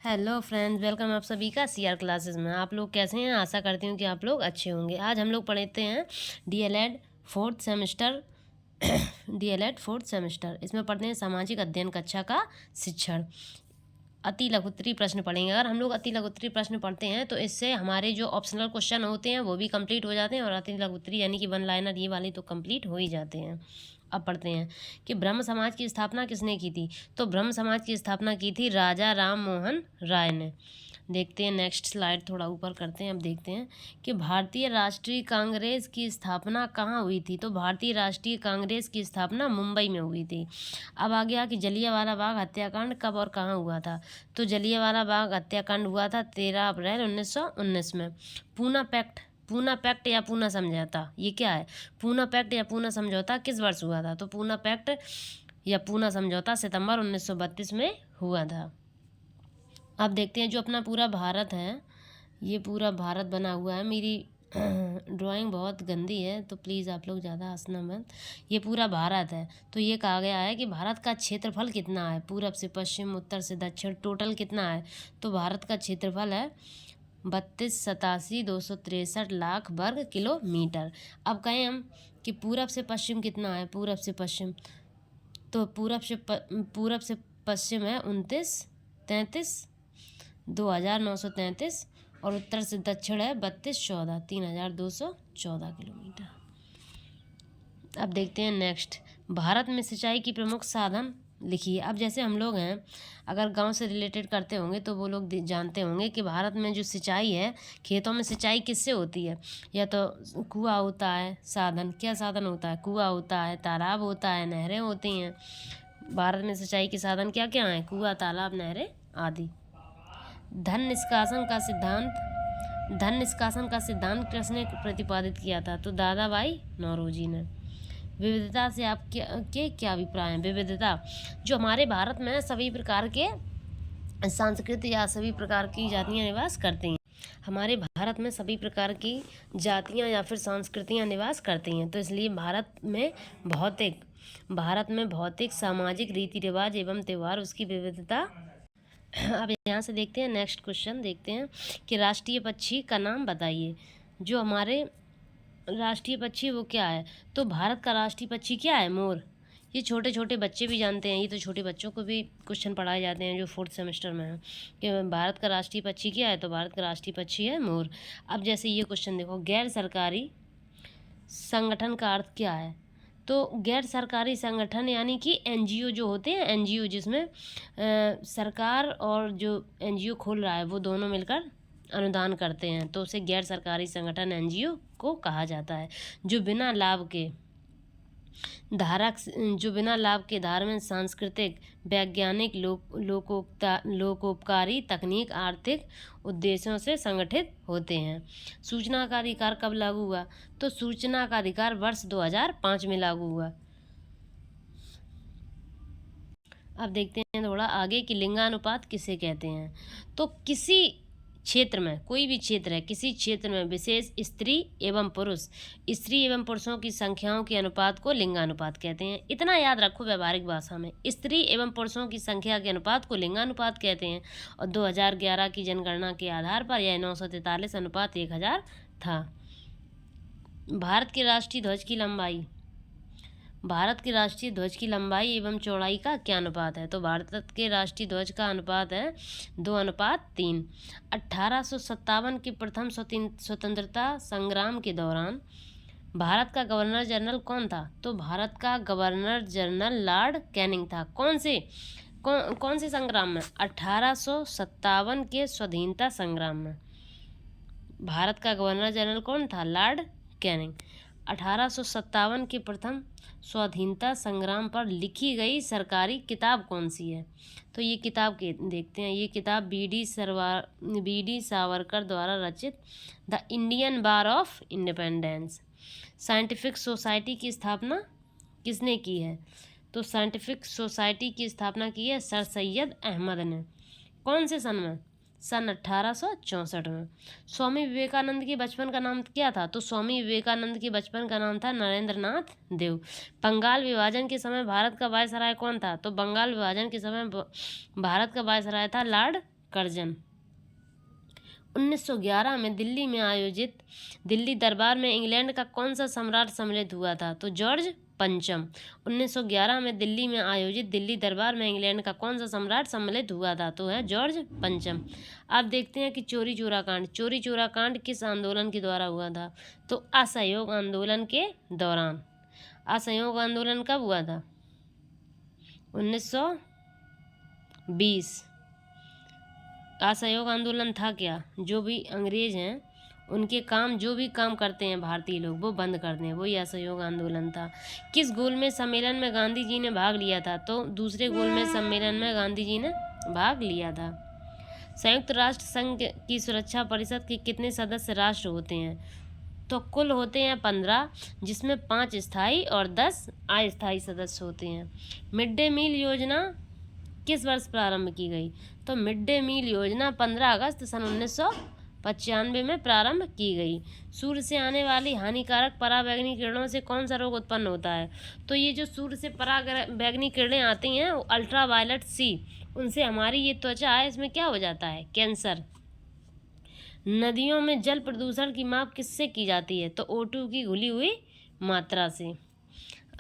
Hello friends, welcome आप सभी का सीआर क्लासेस में। आप लोग कैसे हैं? आशा करती हूँ कि आप लोग अच्छे होंगे। आज हम लोग पढ़ते हैं DElEd fourth semester. DElEd fourth semester इसमें पढ़ते हैं सामाजिक अध्ययन कक्षा का शिक्षण। अति लघुत्तरी प्रश्न पढ़ेंगे। अगर हम लोग अति लघुत्तरी प्रश्न पढ़ते हैं तो इससे हमारे जो ऑप्शनल क्वेश्चन होते हैं वो भी कंप्लीट हो जाते हैं, और अति लघुत्तरी यानी कि वन लाइनर ये वाले तो कंप्लीट हो ही जाते हैं। अब पढ़ते हैं कि ब्रह्म समाज की स्थापना किसने की थी। तो ब्रह्म समाज की स्थापना की थी राजा राम मोहन राय ने। देखते हैं नेक्स्ट स्लाइड, थोड़ा ऊपर करते हैं। अब देखते हैं कि भारतीय राष्ट्रीय कांग्रेस की स्थापना कहाँ हुई थी। तो भारतीय राष्ट्रीय कांग्रेस की स्थापना मुंबई में हुई थी। अब आ गया कि जलियांवाला बाग हत्याकांड कब और कहाँ हुआ था। तो जलियांवाला बाग हत्याकांड हुआ था 13 अप्रैल 1919 में। पूना पैक्ट या पूना समझौता, ये क्या है? पूना पैक्ट या पूना समझौता किस वर्ष हुआ था। तो पूना पैक्ट या पूना समझौता सितंबर 1932 में हुआ था। अब देखते हैं जो अपना पूरा भारत है, ये पूरा भारत बना हुआ है। मेरी ड्राइंग बहुत गंदी है तो प्लीज़ आप लोग ज़्यादा हंसना मत। ये पूरा भारत है। तो ये कहा गया है कि भारत का क्षेत्रफल कितना है, पूरब से पश्चिम उत्तर से दक्षिण टोटल कितना है। तो भारत का क्षेत्रफल है 32,87,263 वर्ग किलोमीटर। अब कहें हम कि पूरब से पश्चिम कितना है, पूरब से पश्चिम, तो पूरब से पश्चिम है 29,33,2,933, और उत्तर से दक्षिण है 32,14, 3,214 किलोमीटर। अब देखते हैं नेक्स्ट, भारत में सिंचाई की प्रमुख साधन लिखिए। अब जैसे हम लोग हैं, अगर गांव से रिलेटेड करते होंगे तो वो लोग जानते होंगे कि भारत में जो सिंचाई है, खेतों में सिंचाई किससे होती है। या तो कुआं होता है, साधन क्या साधन होता है, कुआं होता है, तालाब होता है, नहरें होती हैं। भारत में सिंचाई के साधन क्या क्या हैं? कुआं, तालाब, नहरें आदि। धन निष्कासन का सिद्धांत किसने प्रतिपादित किया था। तो दादा भाई नौरोजी ने। विविधता से आपके क्या अभिप्राय हैं? विविधता, जो हमारे भारत में सभी प्रकार के संस्कृति या सभी प्रकार की जातियां निवास करती हैं। हमारे भारत में सभी प्रकार की जातियां या फिर संस्कृतियां निवास करती हैं। तो इसलिए भारत में भौतिक सामाजिक रीति रिवाज एवं त्यौहार उसकी विविधता। अब यहाँ से देखते हैं नेक्स्ट क्वेश्चन, देखते हैं कि राष्ट्रीय पक्षी का नाम बताइए। जो हमारे राष्ट्रीय पक्षी वो क्या है। तो भारत का राष्ट्रीय पक्षी क्या है? मोर। ये छोटे छोटे बच्चे भी जानते हैं, ये तो छोटे बच्चों को भी क्वेश्चन पढ़ाए जाते हैं जो फोर्थ सेमेस्टर में है कि भारत का राष्ट्रीय पक्षी क्या है। तो भारत का राष्ट्रीय पक्षी है मोर। अब जैसे ये क्वेश्चन देखो, गैर सरकारी संगठन का अर्थ क्या है। तो गैर सरकारी संगठन यानी कि एनजीओ जो होते हैं, एनजीओ जिसमें सरकार और जो एनजीओ खोल रहा है वो दोनों मिलकर अनुदान करते हैं, तो उसे गैर सरकारी संगठन एनजीओ को कहा जाता है। जो बिना लाभ के धार्मिक, सांस्कृतिक, वैज्ञानिक, लोकोपकारी, तकनीक, आर्थिक उद्देश्यों से संगठित होते हैं। सूचना का अधिकार कब लागू हुआ। तो सूचना का अधिकार वर्ष 2005 में लागू हुआ। अब देखते हैं थोड़ा आगे कि लिंगानुपात किसे कहते हैं। तो किसी क्षेत्र में, कोई भी क्षेत्र है, किसी क्षेत्र में विशेष स्त्री एवं पुरुषों की संख्याओं के अनुपात को लिंगानुपात कहते हैं। इतना याद रखो व्यावहारिक भाषा में, स्त्री एवं पुरुषों की संख्या के अनुपात को लिंगानुपात कहते हैं। और 2011 की जनगणना के आधार पर यह 943 अनुपात 1000 था। भारत के राष्ट्रीय ध्वज की लंबाई एवं चौड़ाई का क्या अनुपात है। तो भारत के राष्ट्रीय ध्वज का अनुपात है 2:3। 1857 के प्रथम स्वतंत्रता संग्राम के दौरान भारत का गवर्नर जनरल कौन था। तो भारत का गवर्नर जनरल लॉर्ड कैनिंग था। कौन से संग्राम में? 1857 के स्वाधीनता संग्राम में भारत का गवर्नर जनरल कौन था? Lord Canning. 1857 के प्रथम स्वाधीनता संग्राम पर लिखी गई सरकारी किताब कौन सी है। तो ये किताब देखते हैं, ये किताब बी डी सावरकर द्वारा रचित the Indian war of independence. Scientific society की स्थापना किसने की है। तो साइंटिफिक सोसाइटी की स्थापना की है सर सैयद अहमद ने। कौन से सन में? सन 1864 में। स्वामी विवेकानंद के बचपन का नाम क्या था। तो स्वामी विवेकानंद के बचपन का नाम था नरेंद्र नाथ देव। बंगाल विभाजन के समय भारत का वायसराय कौन था। तो बंगाल विभाजन के समय भारत का वायसराय था लॉर्ड कर्जन। 1911 में दिल्ली में आयोजित दिल्ली दरबार में इंग्लैंड का कौन सा सम्राट सम्मिलित हुआ था? तो जॉर्ज पंचम। 1911 में दिल्ली में आयोजित दिल्ली दरबार में इंग्लैंड का कौन सा सम्राट सम्मिलित हुआ था? तो है जॉर्ज पंचम। अब देखते हैं कि चोरी चोरा कांड। चोरी चोरा कांड किस आंदोलन के द्वारा हुआ था? तो असहयोग आंदोलन के दौरान। असहयोग आंदोलन कब हुआ था? 1920। असहयोग आंदोलन था क्या? जो भी अंग्रेज हैं उनके काम, जो भी काम करते हैं भारतीय लोग, वो बंद कर दें, वही असहयोग आंदोलन था। किस गोलमेज सम्मेलन में गांधी जी ने भाग लिया था? तो दूसरे गोलमेज सम्मेलन में गांधी जी ने भाग लिया था। संयुक्त राष्ट्र संघ की सुरक्षा परिषद के कितने सदस्य राष्ट्र होते हैं? तो कुल होते हैं 15, जिसमें 5 स्थायी और 10 अस्थायी सदस्य होते हैं। मिड डे मील योजना किस वर्ष प्रारंभ की गई? तो मिड डे मील योजना 15 अगस्त सन 1995 में प्रारंभ की गई। सूर्य से आने वाली हानिकारक पराबैंगनी किरणों से कौन सा रोग उत्पन्न होता है? तो ये जो सूर्य से पराबैंगनी किरणें आती हैं, वो अल्ट्रावायलेट सी, उनसे हमारी ये त्वचा है, इसमें क्या हो जाता है? कैंसर। नदियों में जल प्रदूषण की माप किससे की जाती है? तो O2 की घुली हुई मात्रा से।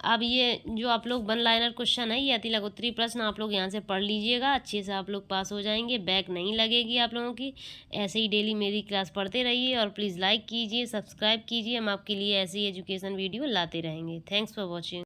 अब ये जो आप लोग वन लाइनर क्वेश्चन है, ये अतिलघु उत्तरीय प्रश्न आप लोग यहाँ से पढ़ लीजिएगा, अच्छे से आप लोग पास हो जाएंगे, बैक नहीं लगेगी आप लोगों की। ऐसे ही डेली मेरी क्लास पढ़ते रहिए और प्लीज़ लाइक कीजिए, सब्सक्राइब कीजिए, हम आपके लिए ऐसी एजुकेशन वीडियो लाते रहेंगे। Thanks for watching.